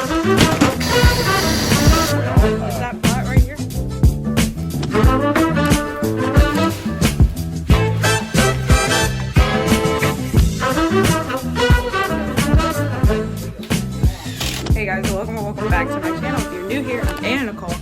Is that flat right here? Hey guys, welcome back to my channel. If you're new here, I'm Anna Nicole.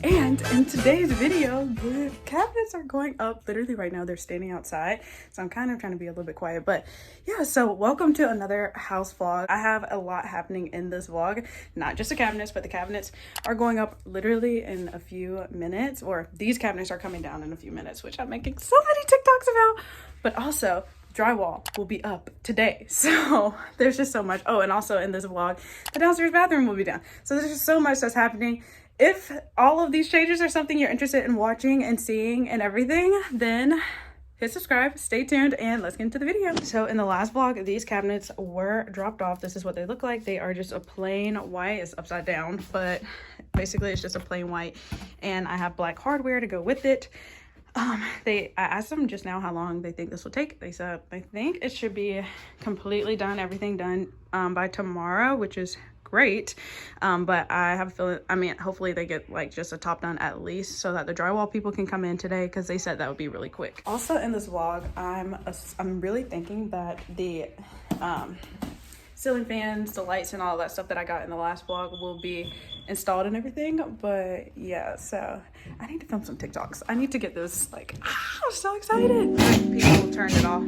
And in today's video, the cabinets are going up literally right now. They're standing outside, so I'm kind of trying to be a little bit quiet. But yeah, so welcome to another house vlog. I have a lot happening in this vlog, not just the cabinets, but the cabinets are going up literally in a few minutes, or these cabinets are coming down in a few minutes, which I'm making so many TikToks about. But also, drywall will be up today, so there's just so much. Oh, and also in this vlog, the downstairs bathroom will be done. So there's just so much that's happening. If all of these changes are something you're interested in watching and seeing and everything, then hit subscribe, stay tuned, and let's get into the video. So in the last vlog, these cabinets were dropped off. This is what they look like. They are just a plain white. It's upside down, but basically it's just a plain white, and I have black hardware to go with it. I asked them just now how long they think this will take. They said I think it should be completely done, everything done by tomorrow, which is great. But I have a feeling, I mean, hopefully they get like just a top done at least, so that the drywall people can come in today, because they said that would be really quick. Also in this vlog, I'm really thinking that the ceiling fans, the lights, and all that stuff that I got in the last vlog will be installed and everything. But yeah, so I need to film some TikToks. I need to get this, like, I'm so excited. People turned it off.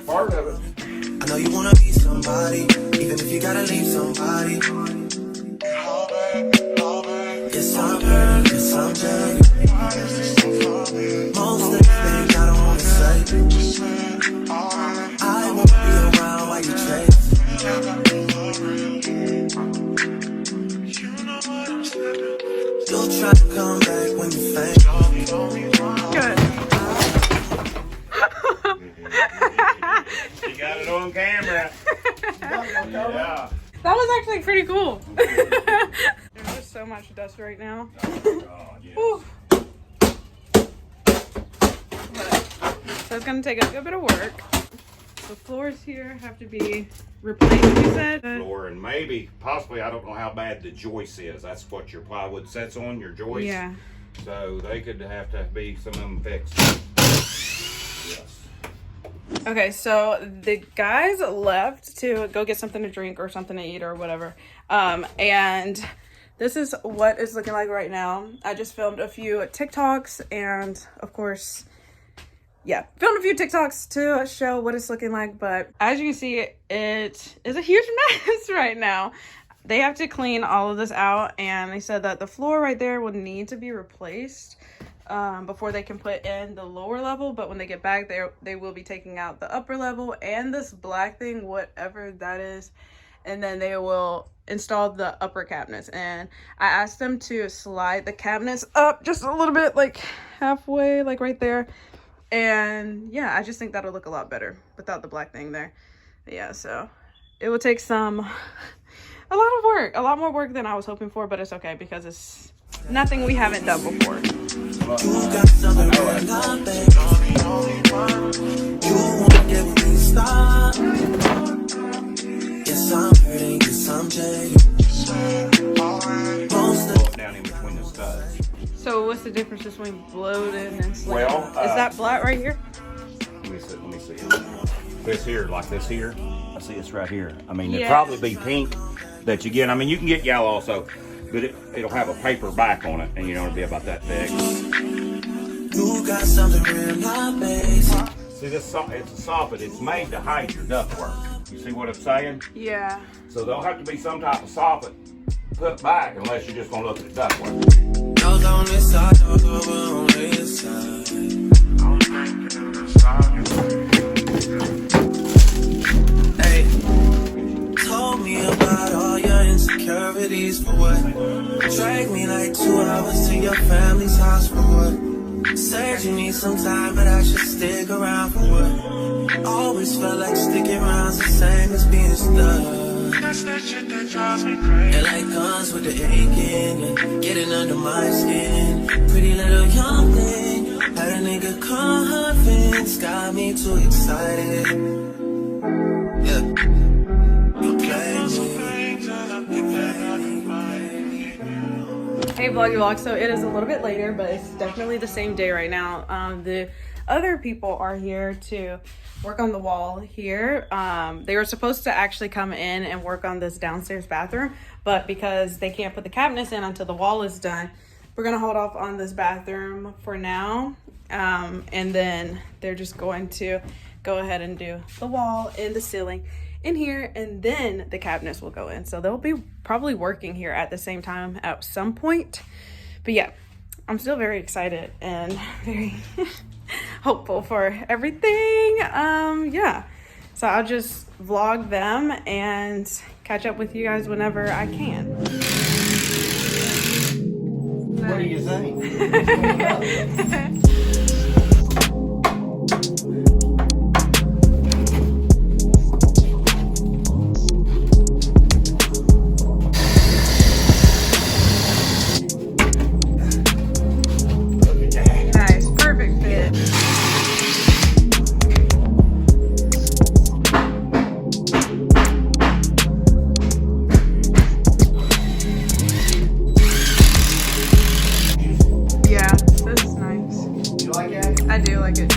Part of it. I know you wanna be somebody, even if you gotta leave somebody. Yes, I'm hurt, yes, I'm jaded. Most of the things I don't wanna say. I won't be around while you chase. You'll try to come back when you faint. Good. You got it on camera. Yeah. That was actually pretty cool. There's just so much dust right now. Oh, yes. So it's gonna take a good bit of work. The floors here have to be replaced, you said? Floor, and maybe, possibly, I don't know how bad the joist is. That's what your plywood sets on, your joist. Yeah. So they could have to be some of them fixed. Yes. Okay, so the guys left to go get something to drink or something to eat or whatever. And this is what it's looking like right now. I just filmed a few TikToks, and of course, yeah, filmed a few TikToks to show what it's looking like. But as you can see, it is a huge mess right now. They have to clean all of this out, and they said that the floor right there would need to be replaced before they can put in the lower level. But when they get back there, they will be taking out the upper level and this black thing, whatever that is, and then they will install the upper cabinets. And I asked them to slide the cabinets up just a little bit, like halfway, like right there. And yeah, I just think that'll look a lot better without the black thing there. But yeah, so it will take a lot of work, a lot more work than I was hoping for, but it's okay because it's nothing we haven't done before. Down in between the studs. So what's the difference between bloated and slim? Well, is that flat right here? Let me see. This here, like this here. I see it's right here. I mean, it'd Yes. probably be pink that you get. I mean, you can get yellow also, but it'll have a paper back on it, and you know, it'll be about that thick. You got something real nice. See, it's a soffit. It's made to hide your ductwork. You see what I'm saying? Yeah. So there'll have to be some type of soffit put back, unless you're just gonna look at the ductwork. Those on this side, those over on this side. said you need some time, but I should stick around for what? Always felt like sticking around's the same as being stuck. That's that shit that drives me crazy. It like comes with the aching and getting under my skin. Pretty little young thing, had a nigga convinced, got me too excited. Yeah. You play Hey vloggy vlog, so it is a little bit later, but it's definitely the same day right now. The other people are here to work on the wall here. They were supposed to actually come in and work on this downstairs bathroom, but because they can't put the cabinets in until the wall is done, we're gonna hold off on this bathroom for now. And then they're just going to go ahead and do the wall and the ceiling in here, and then the cabinets will go in. So they'll be probably working here at the same time at some point. But yeah, I'm still very excited and very hopeful for everything. Yeah, so I'll just vlog them and catch up with you guys whenever I can. What do you think? Nice, perfect fit. Yeah, this is nice. You like that? I do like it.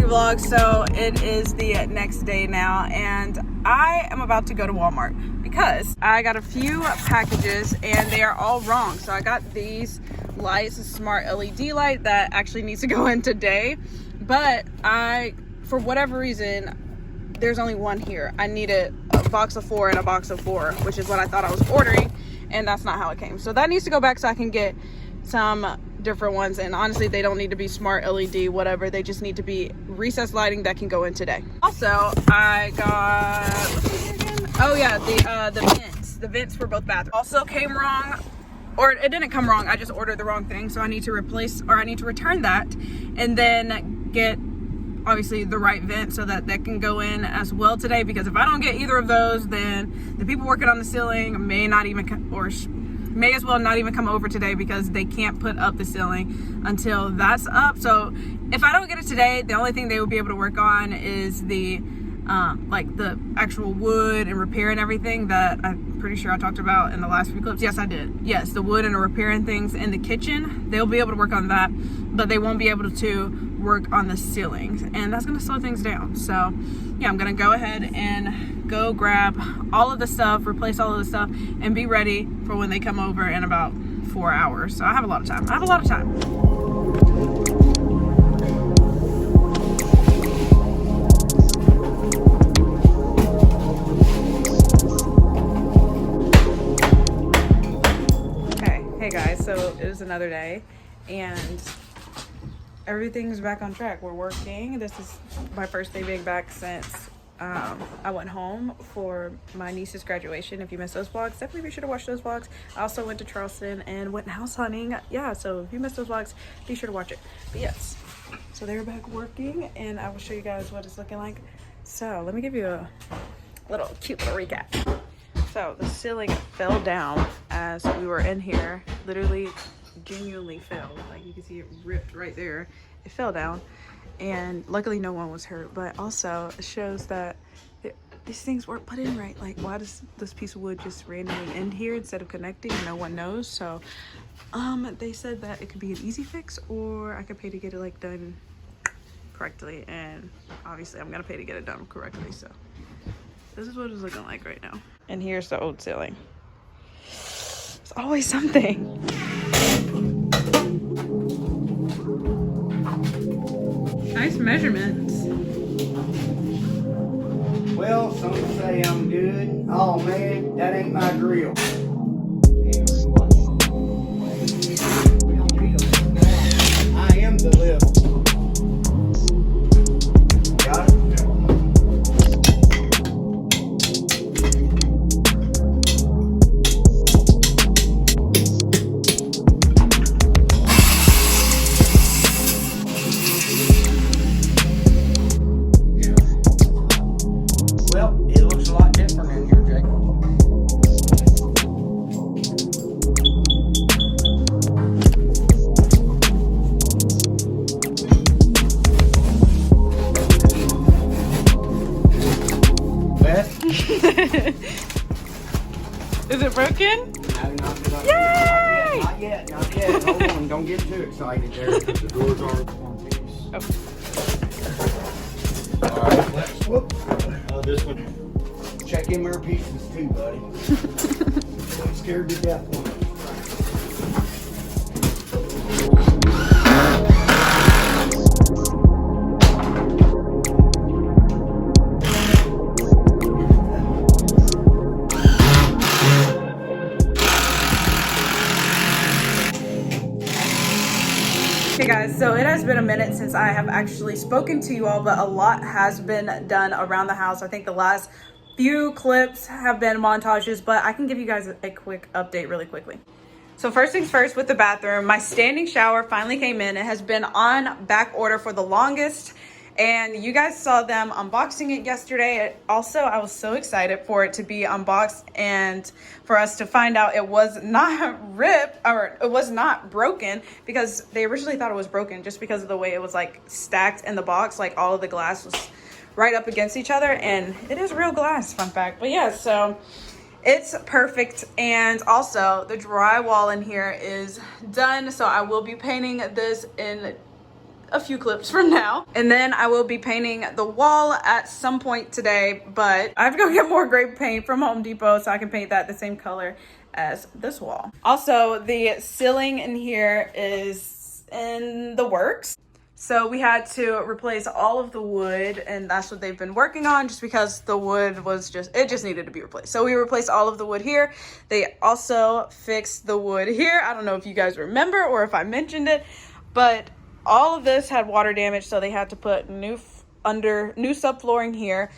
Vlog. So it is the next day now, and I am about to go to Walmart because I got a few packages and they are all wrong. So I got these lights, a smart LED light that actually needs to go in today, but for whatever reason, there's only one here. I needed a box of 4 and a box of 4, which is what I thought I was ordering, and that's not how it came. So that needs to go back so I can get some different ones, and honestly they don't need to be smart LED whatever, they just need to be recessed lighting that can go in today. Also I got, oh yeah, the vents for both bathrooms also came wrong, or it didn't come wrong, I just ordered the wrong thing, so I need to return that and then get obviously the right vent so that can go in as well today, because if I don't get either of those, then the people working on the ceiling may as well not even come over today, because they can't put up the ceiling until that's up. So if I don't get it today, the only thing they will be able to work on is the like the actual wood and repair and everything that I'm pretty sure I talked about in the last few clips. Yes, I did. Yes, the wood and the repairing things in the kitchen, they'll be able to work on that, but they won't be able to work on the ceilings, and that's gonna slow things down. So yeah, I'm gonna go ahead and go grab all of the stuff, replace all of the stuff, and be ready for when they come over in about 4 hours. So I have a lot of time. Okay, hey guys, so it is another day and everything's back on track. We're working. This is my first day being back since I went home for my niece's graduation. If you missed those vlogs, definitely be sure to watch those vlogs. I also went to Charleston and went house hunting. Yeah, so if you missed those vlogs, be sure to watch it. But yes, so they're back working and I will show you guys what it's looking like. So let me give you a cute little recap. So the ceiling fell down as we were in here. Literally, genuinely fell. Like you can see it ripped right there. It fell down. And luckily no one was hurt, but also it shows that these things weren't put in right. Like, why does this piece of wood just randomly end here instead of connecting? No one knows. So they said that it could be an easy fix, or I could pay to get it like done correctly, and obviously I'm gonna pay to get it done correctly. So this is what it's looking like right now. And here's the old ceiling. It's always something. Nice measurements. Well, some say I'm good. Oh man, that ain't my grill. I am the lift. Got it? Well, it looks a lot different in here, Jake. Beth? Is it broken? No, not Yay! yet. Not yet. Hold on, don't get too excited there. The doors are one piece. Oh. Alright, let's whoop. This one. Check in mirror pieces too, buddy. I'm scared to death. Hey guys, so it has been a minute since I have actually spoken to you all, but a lot has been done around the house. I think the last few clips have been montages, but I can give you guys a quick update really quickly. So first things first with the bathroom, my standing shower finally came in. It has been on back order for the longest, and you guys saw them unboxing it yesterday. Also, I was so excited for it to be unboxed and for us to find out it was not ripped, or it was not broken, because they originally thought it was broken just because of the way it was like stacked in the box. Like all of the glass was right up against each other, and it is real glass, fun fact. But yeah, so it's perfect. And also the drywall in here is done, so I will be painting this in a few clips from now, and then I will be painting the wall at some point today, but I have to go get more gray paint from Home Depot so I can paint that the same color as this wall. Also, the ceiling in here is in the works, so we had to replace all of the wood, and that's what they've been working on, just because the wood was just needed to be replaced. So we replaced all of the wood here. They also fixed the wood here. I don't know if you guys remember or if I mentioned it, but all of this had water damage, so they had to put new subflooring here.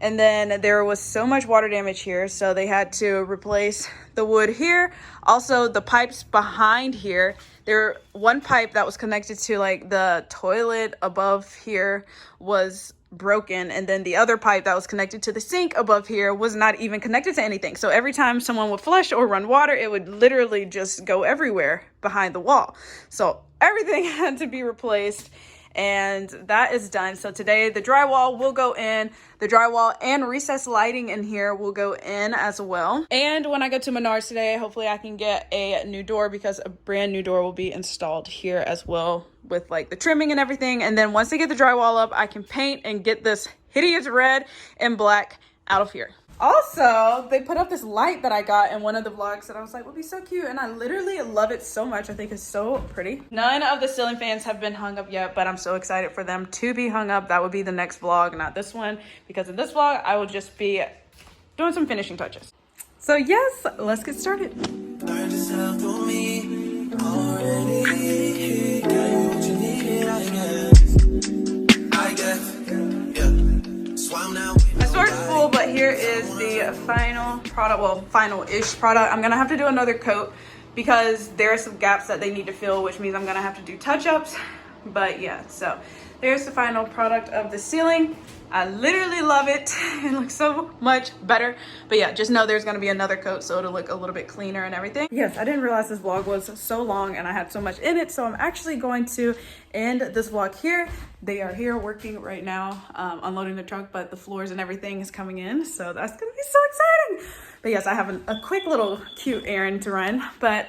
And then there was so much water damage here, so they had to replace the wood here. Also, the pipes behind here, one pipe that was connected to like the toilet above here was broken, and then the other pipe that was connected to the sink above here was not even connected to anything. So every time someone would flush or run water, it would literally just go everywhere behind the wall. So everything had to be replaced, and that is done. So today the drywall will go in. The drywall and recessed lighting in here will go in as well. And when I go to Menards today, hopefully I can get a new door, because a brand new door will be installed here as well, with like the trimming and everything. And then once they get the drywall up, I can paint and get this hideous red and black out of here. Also, they put up this light that I got in one of the vlogs that I was like, would be so cute, and I literally love it so much. I think it's so pretty. None of the ceiling fans have been hung up yet, but I'm so excited for them to be hung up. That would be the next vlog, not this one, because in this vlog I will just be doing some finishing touches. So yes, let's get started. I started full, but here is the final product, well, final-ish product. I'm gonna have to do another coat because there are some gaps that they need to fill, which means I'm gonna have to do touch-ups. But yeah, so there's the final product of the ceiling. I literally love it. It looks so much better. But yeah, just know there's gonna be another coat, so it'll look a little bit cleaner and everything. Yes, I didn't realize this vlog was so long and I had so much in it, so I'm actually going to end this vlog here. They are here working right now, unloading the truck, but the floors and everything is coming in, so that's gonna be so exciting. But yes, I have a quick little cute errand to run, but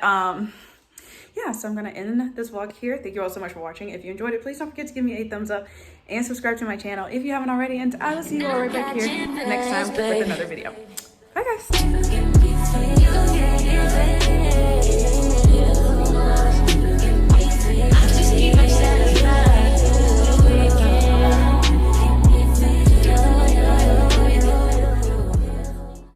yeah, so I'm gonna end this vlog here. Thank you all so much for watching. If you enjoyed it, please don't forget to give me a thumbs up and subscribe to my channel if you haven't already, and I will see you all right back here next time with another video. Bye guys.